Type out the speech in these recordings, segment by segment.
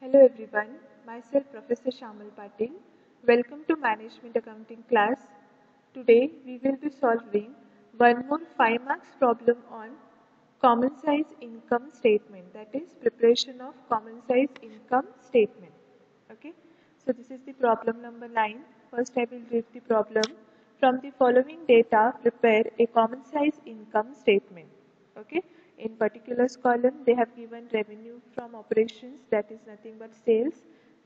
Hello everyone, myself Professor Shamal Patil. Welcome to Management Accounting class. Today we will be solving one more 5 marks problem on common size income statement, that is preparation of common size income statement. Okay, so this is the problem number 9. First I will read the problem. From the following data, prepare a common size income statement. Okay, in particulars column they have given revenue from operations, that is nothing but sales.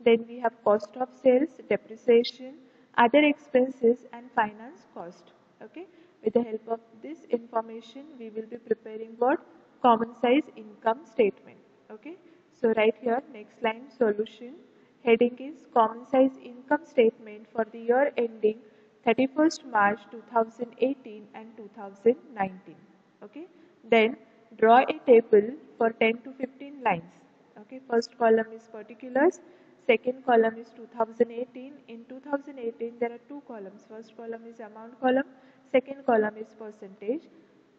Then we have cost of sales, depreciation, other expenses and finance cost. Okay, with the help of this information we will be preparing what common size income statement. Okay, so right here next line solution, heading is common size income statement for the year ending 31st March 2018 and 2019. Okay, then draw a table for 10 to 15 lines. Okay, first column is particulars, second column is 2018. In 2018 there are two columns. First column is amount column, second column is percentage.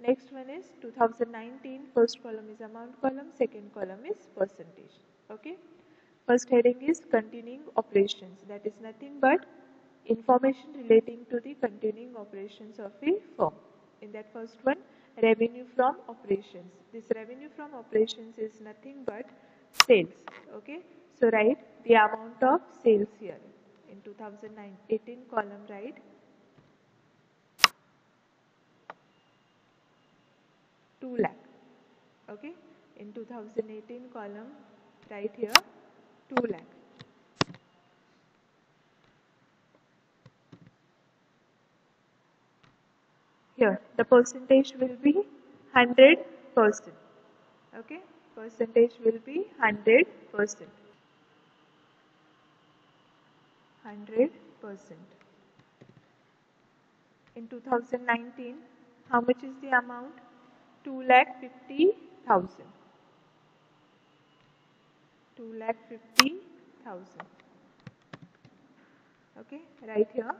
Next one is 2019, first column is amount column, second column is percentage. Okay, first heading is continuing operations, that is nothing but information relating to the continuing operations of a firm. In that first one, revenue from operations. This revenue from operations is nothing but sales. Okay, so write the amount of sales here. In 2018 column write 2 lakh. Okay, in 2018 column write here 2 lakh. Here the percentage will be 100%. Okay, percentage will be 100%. 100%. In 2019, how much is the amount? 2,50,000. 2,50,000. Okay, right here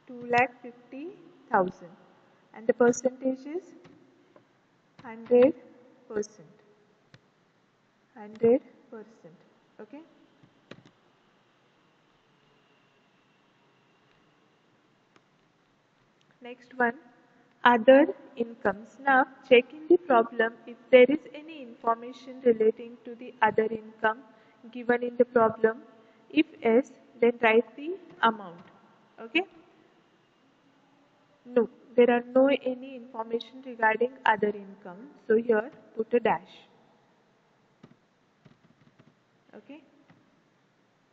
2,50,000, and the percentage is 100%. 100%. Okay. Next one, other incomes. Now check in the problem if there is any information relating to the other income given in the problem. If yes, then write the amount. Okay. No, there are no any information regarding other income. So here put a dash. Okay.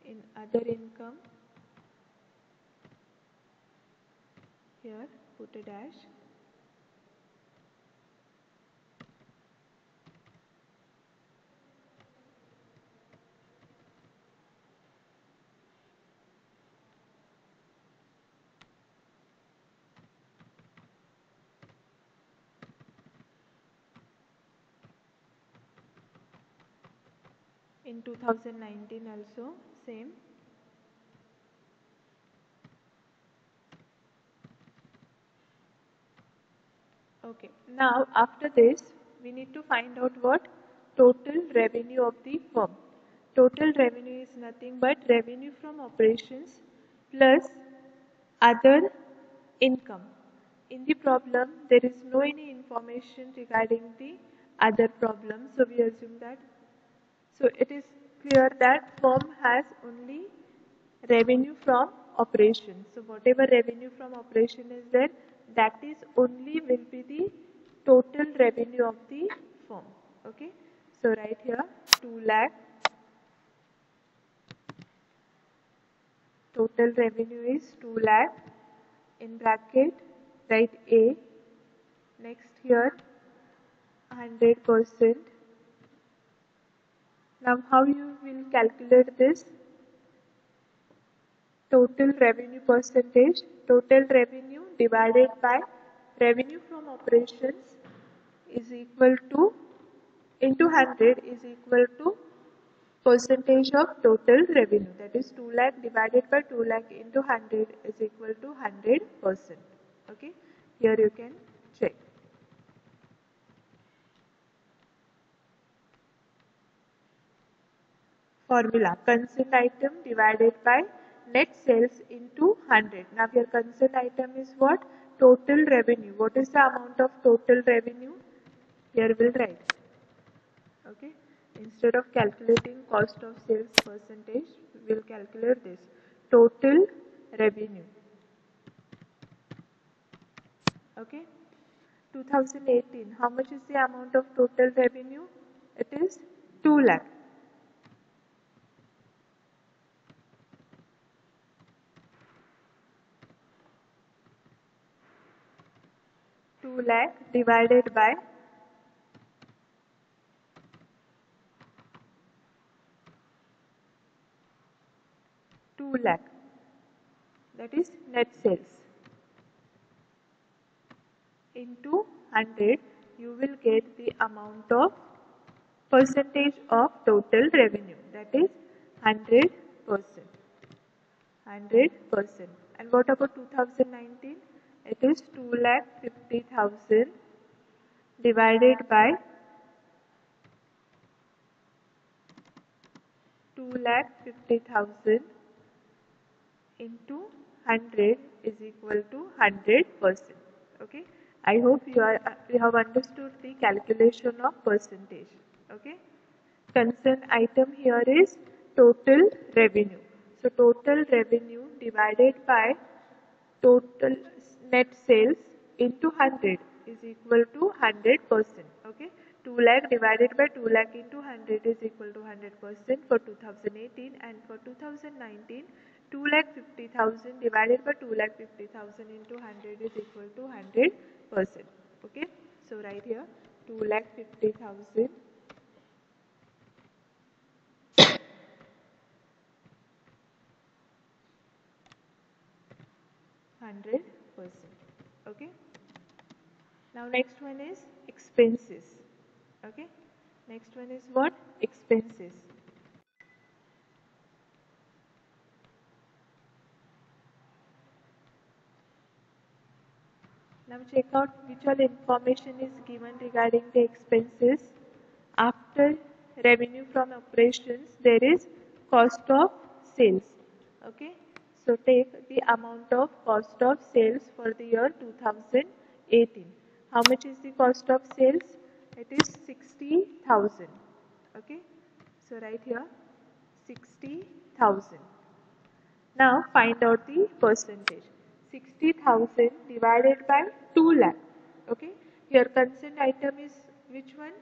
In other income, here put a dash. In 2019 also same. Okay, now after this we need to find out what total revenue of the firm. Total revenue is nothing but revenue from operations plus other income. In the problem there is no any information regarding the other problem, so we assume that. So it is clear that firm has only revenue from operation. So whatever revenue from operation is there, that is only will be the total revenue of the firm. Okay. So right here 2 lakh. Total revenue is 2 lakh. In bracket write A. Next here 100%. Now how you will calculate this? Total revenue percentage. Total revenue divided by revenue from operations is equal to, into 100 is equal to percentage of total revenue, that is 2 lakh divided by 2 lakh into 100 is equal to 100%. Okay, here you can check. Formula: concerned item divided by net sales into 100. Now your concerned item is what? Total revenue. What is the amount of total revenue? Here we'll write. Okay. Instead of calculating cost of sales percentage, we'll calculate this. Total revenue. Okay. 2018. How much is the amount of total revenue? It is 2 lakh. 2 lakh divided by 2 lakh, that is net sales, into 100. You will get the amount of percentage of total revenue, that is 100%. 100%. And what about 2019? It is 2,50,000 divided by 2,50,000 into 100 is equal to 100%. Okay. I hope you have understood the calculation of percentage. Okay. Concerned item here is total revenue. So total revenue divided by total net sales into 100 is equal to 100%. Okay. 2 lakh divided by 2 lakh into 100 is equal to 100% for 2018, and for 2019 2,50,000 divided by 2,50,000 into 100 is equal to 100%. Okay. So right here 2,50,000 100%. Okay. Now next one is expenses. Okay. Next one is what? Expenses. Now check out which all information is given regarding the expenses. After revenue from operations, there is cost of sales. Okay. So take the amount of cost of sales for the year 2018. How much is the cost of sales? It is 60,000. Okay. So right here 60,000. Now find out the percentage. 60,000 divided by 2 lakh. Okay. Here concerned item is which one?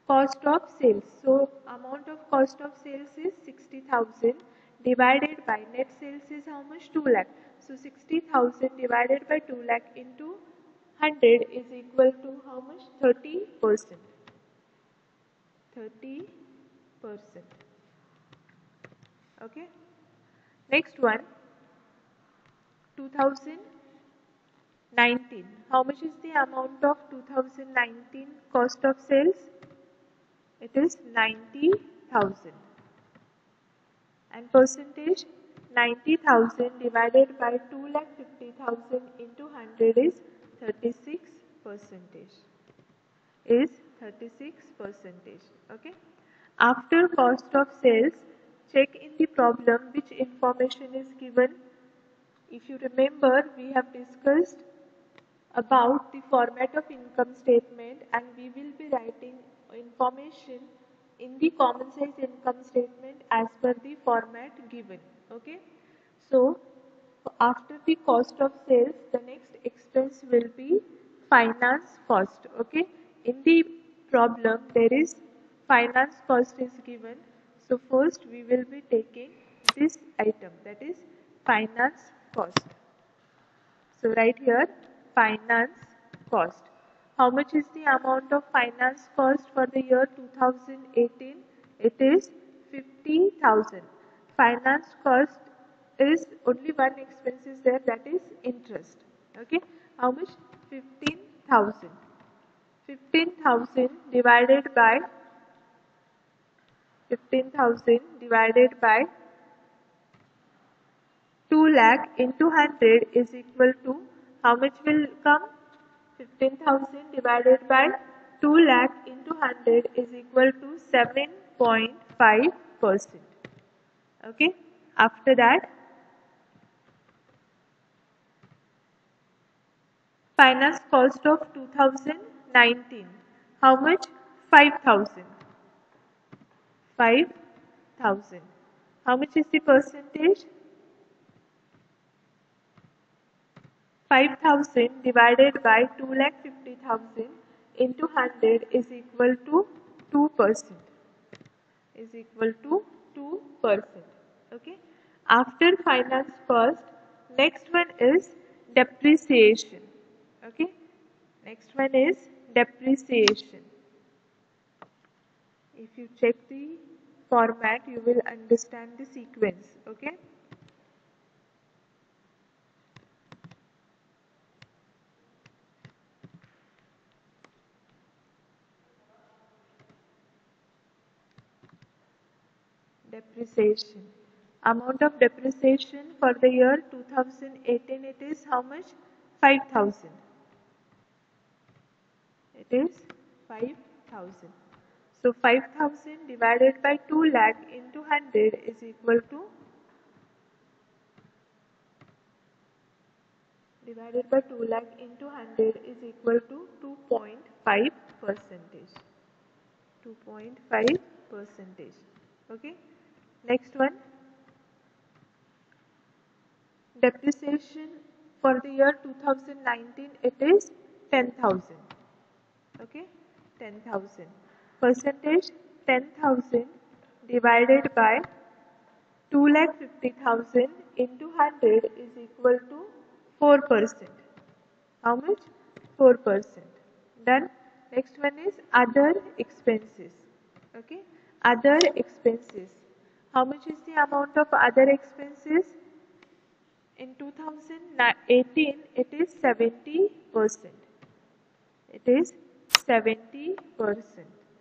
Cost of sales. So amount of cost of sales is 60,000 divided by net sales is how much? 2 lakh. So 60,000 divided by 2 lakh into 100 is equal to how much? 30%. 30%. Okay. Next one, 2019. How much is the amount of 2019 cost of sales? It is 90,000. And percentage, 90,000 divided by 2,50,000 into 100 is 36%. Is 36%. Okay. After cost of sales, check in the problem which information is given. If you remember, we have discussed about the format of income statement, and we will be writing information in the common size income statement as per the format given. Okay. So after the cost of sales, the next expense will be finance cost. Okay. In the problem, there is finance cost is given. So first we will be taking this item, that is finance cost. So right here finance cost. How much is the amount of finance cost for the year 2018? It is 50,000. Finance cost is only one expense is there, that is interest. Okay. How much? 15,000. 15,000 divided by 2 lakh into 100 is equal to how much will come? 15,000 divided by 2 lakh into 100 is equal to 7.5%. Okay. After that, finance cost of 2019. How much? 5,000. 5,000. How much is the percentage? 5,000 divided by 2,50,000 into 100 is equal to 2%. Is equal to 2%. Okay. After finance cost, next one is depreciation. Okay. Next one is depreciation. If you check the format, you will understand the sequence. Okay. Depreciation. Amount of depreciation for the year 2018, it is how much? 5,000. It is 5,000. So 5,000 divided by 2 lakh into 100 is equal to, divided by 2 lakh into 100 is equal to 2.5 percentage. 2.5 percentage. Okay. Next one, depreciation for the year 2019, it is 10,000. Okay, 10,000. Percentage, 10,000 divided by 2,50,000 into 100 is equal to 4%. How much? 4%. Done. Next one is other expenses. Okay, other expenses. How much is the amount of other expenses? In 2018, it is 70%. It is 70%.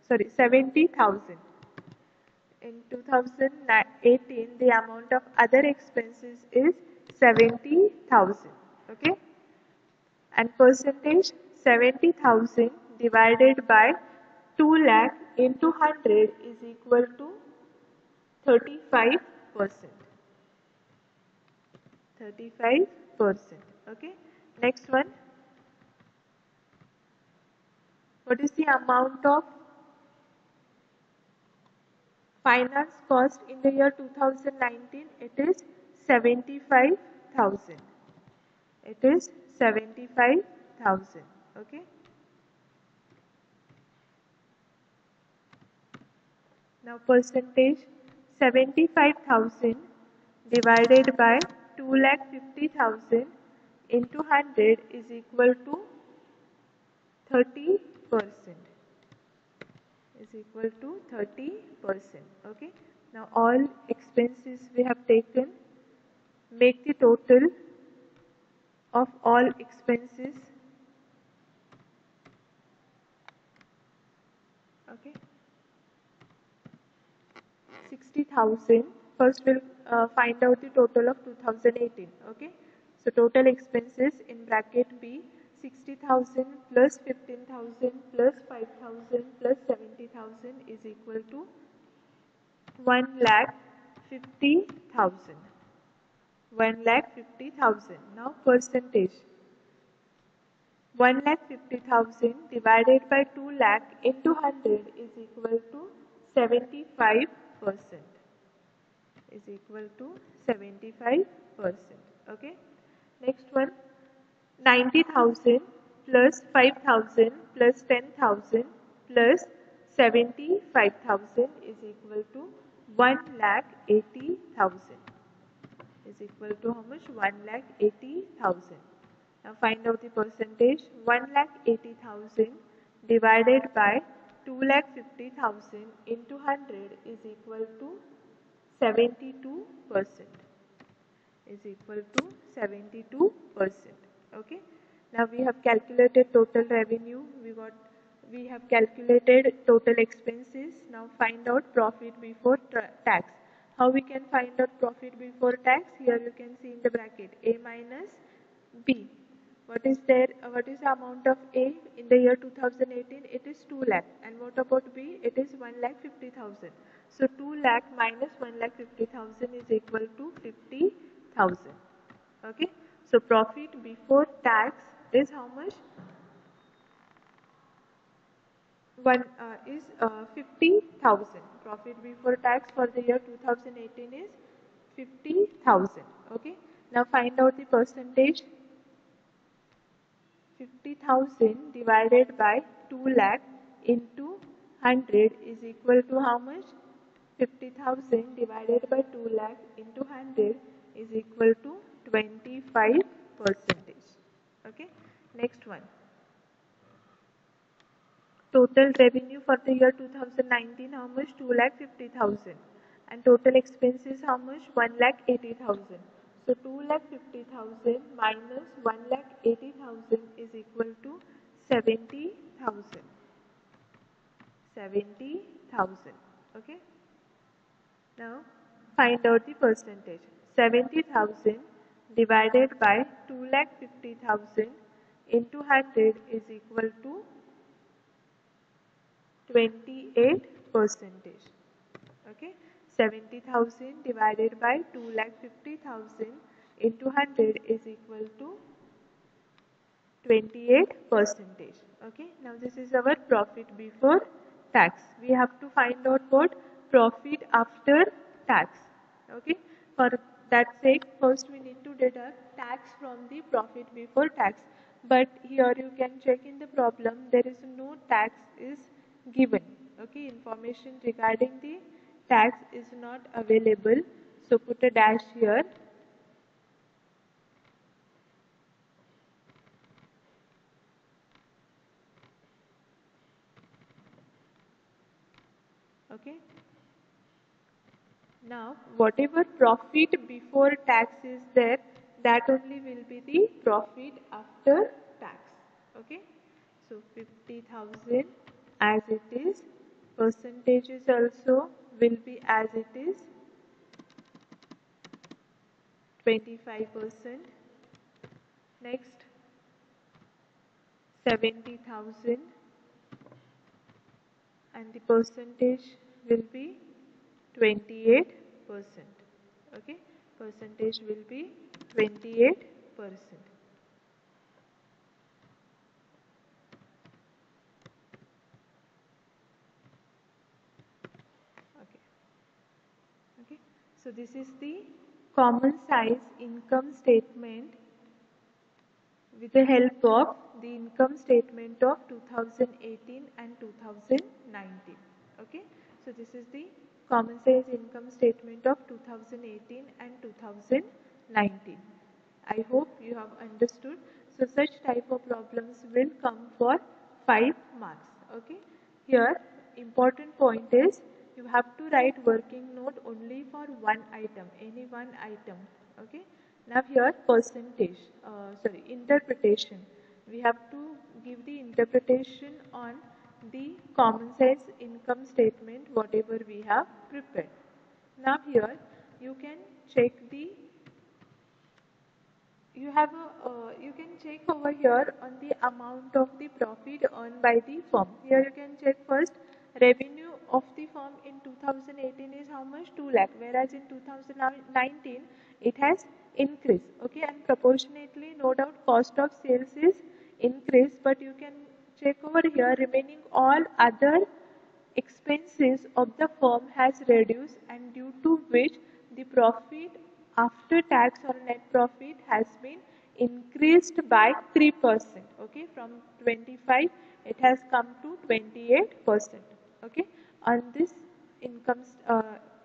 Sorry, 70,000. In 2018, the amount of other expenses is 70,000. Okay, and percentage, 70,000 divided by 2 lakh into 100 is equal to 35%. 35%. Okay. Next one. What is the amount of finance cost in the year 2019? It is 75,000. It is 75,000. Okay. Now percentage, 75,000 divided by 2,50,000 into 100 is equal to 30%. Is equal to 30%. Okay. Now all expenses we have taken. Make the total of all expenses. Okay. 60,000. First we'll find out the total of 2018. Okay. So total expenses in bracket B, 60,000 plus 15,000 plus 5,000 plus 70,000 is equal to 1,50,000. 1,50,000. Now percentage. 1,50,000 divided by 2 lakh into 100 is equal to 75%. Is equal to 75%. Okay. Next one, 90,000 plus 5,000 plus 10,000 plus 75,000 is equal to 1,80,000. Is equal to how much? 1,80,000. Now find out the percentage. 1,80,000 divided by 2,50,000 into 100 is equal to 72%. Is equal to 72%. Okay. Now we have calculated total revenue. We have calculated total expenses. Now find out profit before tax. How we can find out profit before tax? Here you can see in the bracket A minus B. What is there? What is the amount of A in the year 2018? It is 2 lakh. And what about B? It is 1,50,000. So 2 lakh minus 1,50,000 is equal to 50,000. Okay. So profit before tax is how much? 50,000. Profit before tax for the year 2018 is 50,000. Okay. Now find out the percentage. 50,000 divided by 2 lakh into 100 is equal to how much? 50,000 divided by 2 lakh into 100 is equal to 25%. Okay. Next one. Total revenue for the year 2019 how much? 2,50,000. And total expenses how much? 1,80,000. So 2,50,000 minus 1,80,000 is equal to 70,000. 70,000. Okay. Now find out the percentage. 70,000 divided by 2,50,000 into 100 is equal to 28%. Okay. 70,000 divided by 2,50,000 into 100 is equal to 28%. Okay. Now this is our profit before tax. We have to find out what profit after tax. Okay. For that sake, first we need to deduct tax from the profit before tax. But here you can check in the problem, there is no tax is given. Okay. Information regarding the tax is not available. So put a dash here. Okay. Now, whatever profit before tax is there, that only will be the profit after tax. Okay. So, 50,000 as it is. Percentages also will be as it is. 25%. Next, 70,000. And the percentage will be 28%. Okay, percentage will be 28%. Okay, so this is the common size income statement with the help of the income statement of 2018 and 2019. Okay, so this is the common size income statement of 2018 and 2019. I hope you have understood. So such type of problems will come for 5 marks. Okay, here important point is you have to write working note only for one item, any one item. Okay. Now here interpretation. We have to give the interpretation on the common size income statement whatever we have prepared. Now here you can check the you can check over here on the amount of the profit earned by the firm. Here you can check first revenue of the firm in 2018 is how much? 2 lakh, whereas in 2019 it has increased. Okay, and proportionately no doubt cost of sales is increased, but you can check over here remaining all other expenses of the firm has reduced, and due to which the profit after tax or net profit has been increased by 3%. Okay, from 25 it has come to 28%. Okay, on this income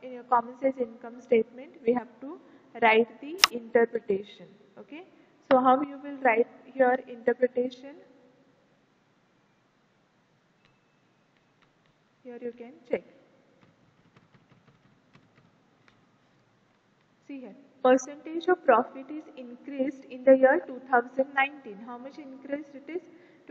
in a common size income statement we have to write the interpretation. Okay, so how you will write here interpretation? Here you can check. See here, percentage of profit is increased in the year 2019. How much increased it is?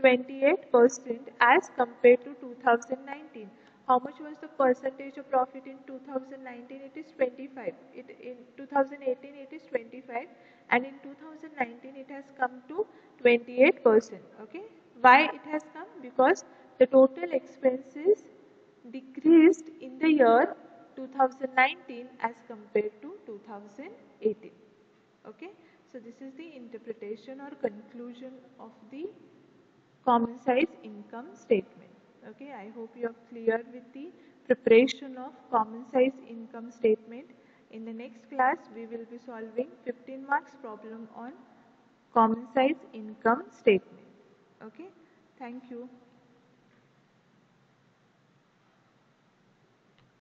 28% as compared to 2019. How much was the percentage of profit in 2019? It is 25. In 2018 it is 25, and in 2019 it has come to 28%. Okay. Why it has come? Because the total expenses decreased in the year 2019 as compared to 2018. Okay, so this is the interpretation or conclusion of the common size income statement. Okay, I hope you are clear with the preparation of common size income statement. In the next class, we will be solving 15 marks problem on common size income statement. Okay, thank you.